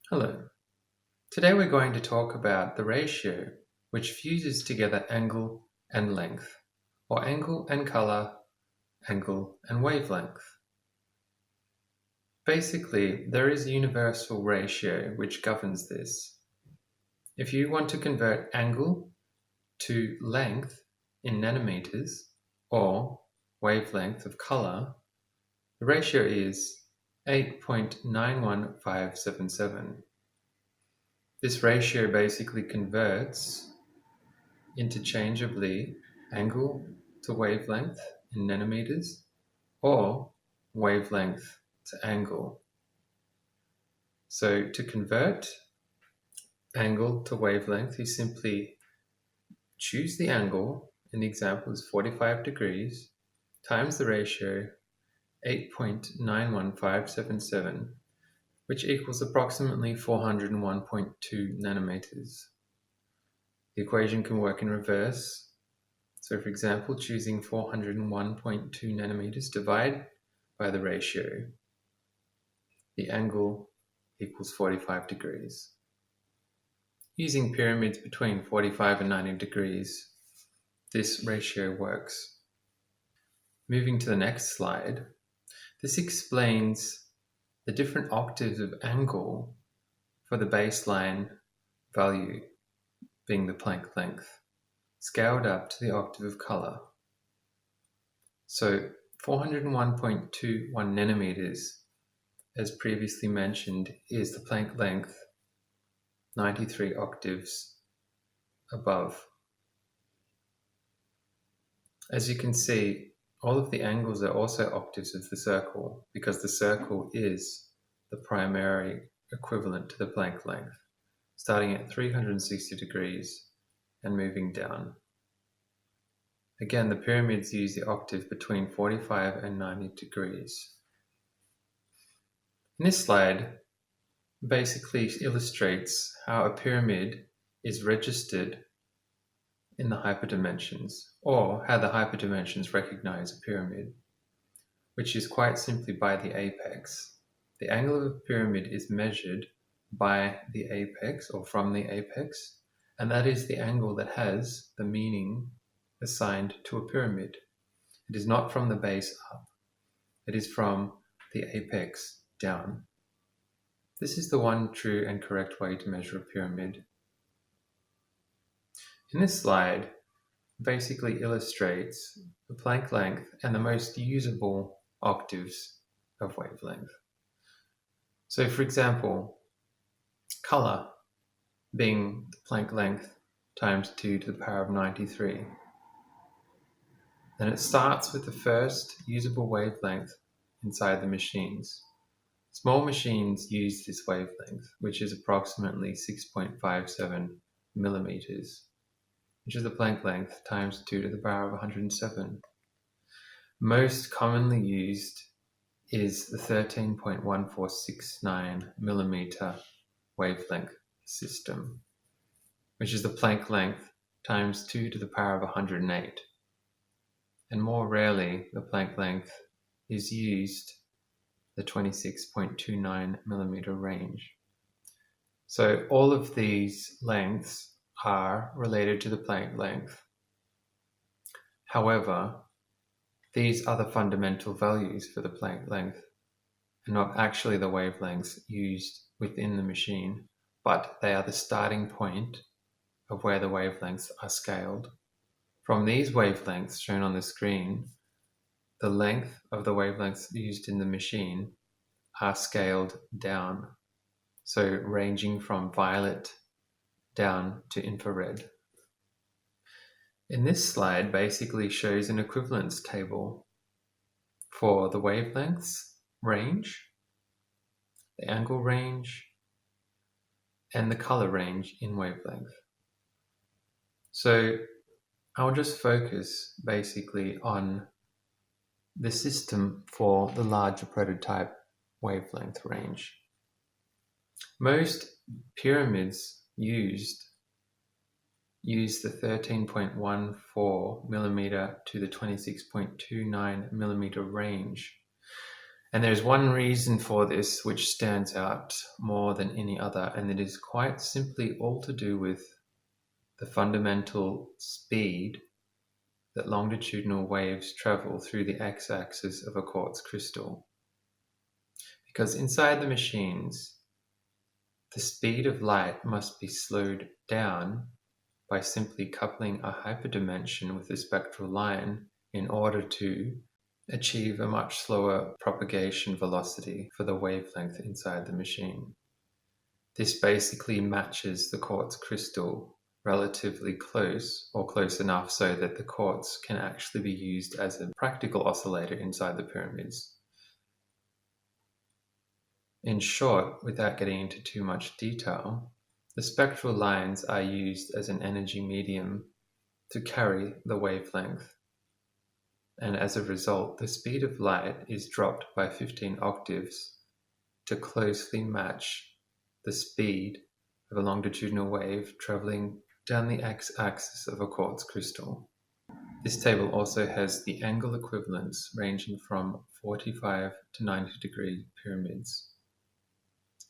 Hello. Today we're going to talk about the ratio which fuses together angle and length, or angle and color, angle and wavelength. Basically, there is a universal ratio which governs this. If you want to convert angle to length in nanometers, or wavelength of color, the ratio is 8.91577. This ratio basically converts interchangeably angle to wavelength in nanometers or wavelength to angle. So to convert angle to wavelength, you simply choose the angle, and the example is 45 degrees, times the ratio 8.91577, which equals approximately 401.2 nanometers. The equation can work in reverse. So for example, choosing 401.2 nanometers, divide by the ratio. The angle equals 45 degrees. Using pyramids between 45 and 90 degrees, this ratio works. Moving to the next slide, this explains the different octaves of angle for the baseline value, being the Planck length, scaled up to the octave of color. So 401.21 nanometers, as previously mentioned, is the Planck length 93 octaves above. As you can see, all of the angles are also octaves of the circle, because the circle is the primary equivalent to the Planck length, starting at 360 degrees and moving down. Again, the pyramids use the octave between 45 and 90 degrees. And this slide basically illustrates how a pyramid is registered in the hyperdimensions, or how the hyperdimensions recognize a pyramid, which is quite simply by the apex. The angle of a pyramid is measured by the apex, or from the apex, and that is the angle that has the meaning assigned to a pyramid. It is not from the base up, it is from the apex down. This is the one true and correct way to measure a pyramid. In this slide, basically illustrates the Planck length and the most usable octaves of wavelength. So for example, color being the Planck length times 2 to the power of 93. Then it starts with the first usable wavelength inside the machines. Small machines use this wavelength, which is approximately 6.57 millimeters, which is the Planck length times 2 to the power of 107. Most commonly used is the 13.1469 millimeter wavelength system, which is the Planck length times 2 to the power of 108. And more rarely, the Planck length is used the 26.29 millimeter range. So all of these lengths are related to the Planck length. However, these are the fundamental values for the Planck length, and not actually the wavelengths used within the machine, but they are the starting point of where the wavelengths are scaled. From these wavelengths shown on the screen, the length of the wavelengths used in the machine are scaled down, so ranging from violet down to infrared. In this slide basically shows an equivalence table for the wavelengths range, the angle range, and the color range in wavelength. So I'll just focus basically on the system for the larger prototype wavelength range. Most pyramids use the 13.14 millimeter to the 26.29 millimeter range. And there's one reason for this which stands out more than any other, and it is quite simply all to do with the fundamental speed that longitudinal waves travel through the x-axis of a quartz crystal. Because inside the machines, the speed of light must be slowed down by simply coupling a hyperdimension with a spectral line in order to achieve a much slower propagation velocity for the wavelength inside the machine. This basically matches the quartz crystal relatively close, or close enough so that the quartz can actually be used as a practical oscillator inside the pyramids. In short, without getting into too much detail, the spectral lines are used as an energy medium to carry the wavelength, and as a result, the speed of light is dropped by 15 octaves to closely match the speed of a longitudinal wave traveling down the x-axis of a quartz crystal. This table also has the angle equivalents ranging from 45 to 90 degree pyramids,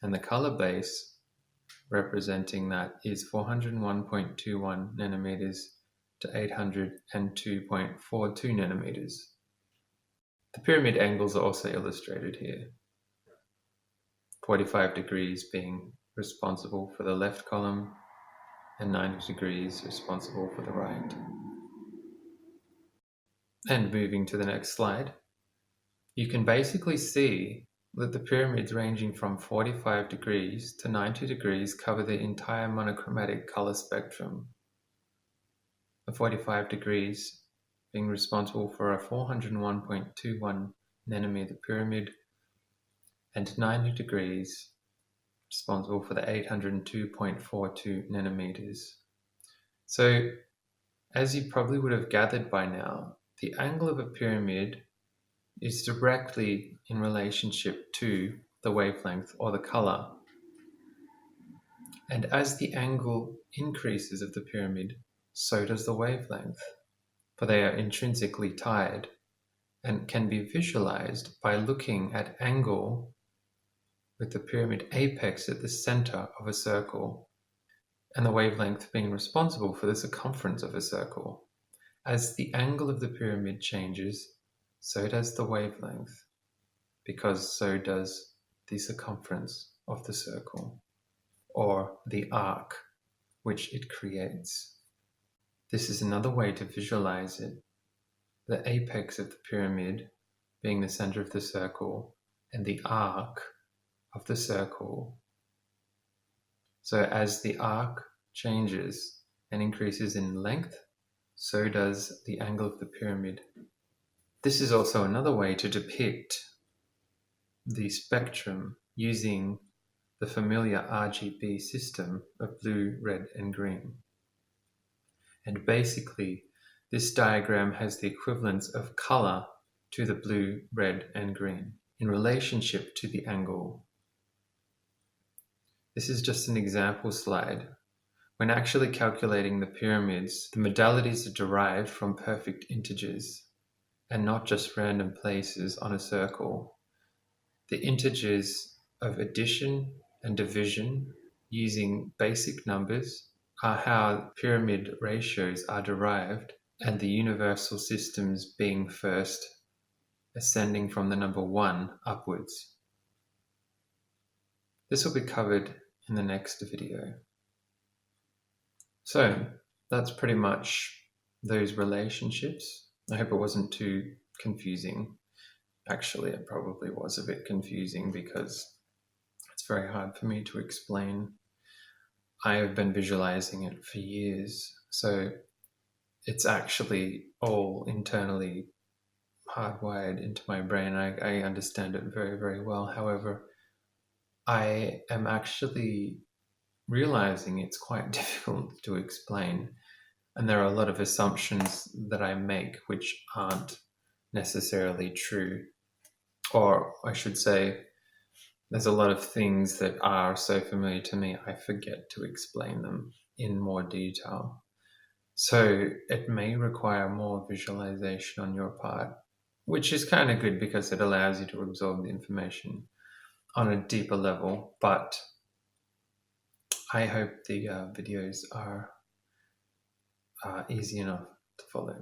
and the color base representing that is 401.21 nanometers to 802.42 nanometers. The pyramid angles are also illustrated here, 45 degrees being responsible for the left column and 90 degrees responsible for the right. And moving to the next slide, you can basically see that the pyramids ranging from 45 degrees to 90 degrees cover the entire monochromatic color spectrum. The 45 degrees being responsible for a 401.21 nanometer pyramid, and 90 degrees responsible for the 802.42 nanometers. So, as you probably would have gathered by now, the angle of a pyramid is directly in relationship to the wavelength or the color. And as the angle increases of the pyramid, so does the wavelength, for they are intrinsically tied and can be visualized by looking at angle with the pyramid apex at the center of a circle and the wavelength being responsible for the circumference of a circle. As the angle of the pyramid changes, so does the wavelength, because so does the circumference of the circle, or the arc which it creates. This is another way to visualize it, the apex of the pyramid being the center of the circle, and the arc of the circle. So as the arc changes and increases in length, so does the angle of the pyramid. This is also another way to depict the spectrum using the familiar RGB system of blue, red, and green. And basically, this diagram has the equivalence of color to the blue, red, and green in relationship to the angle. This is just an example slide. When actually calculating the pyramids, the modalities are derived from perfect integers and not just random places on a circle. The integers of addition and division using basic numbers are how pyramid ratios are derived, and the universal systems being first, ascending from the number 1 upwards. This will be covered in the next video. So that's pretty much those relationships. I hope it wasn't too confusing. Actually, it probably was a bit confusing because it's very hard for me to explain. I have been visualizing it for years, so it's actually all internally hardwired into my brain. I understand it very, very well. However, I am actually realizing it's quite difficult to explain, and there are a lot of assumptions that I make which aren't necessarily true, or I should say there's a lot of things that are so familiar to me I forget to explain them in more detail. So it may require more visualization on your part, which is kind of good because it allows you to absorb the information on a deeper level. But I hope the videos are easy enough to follow.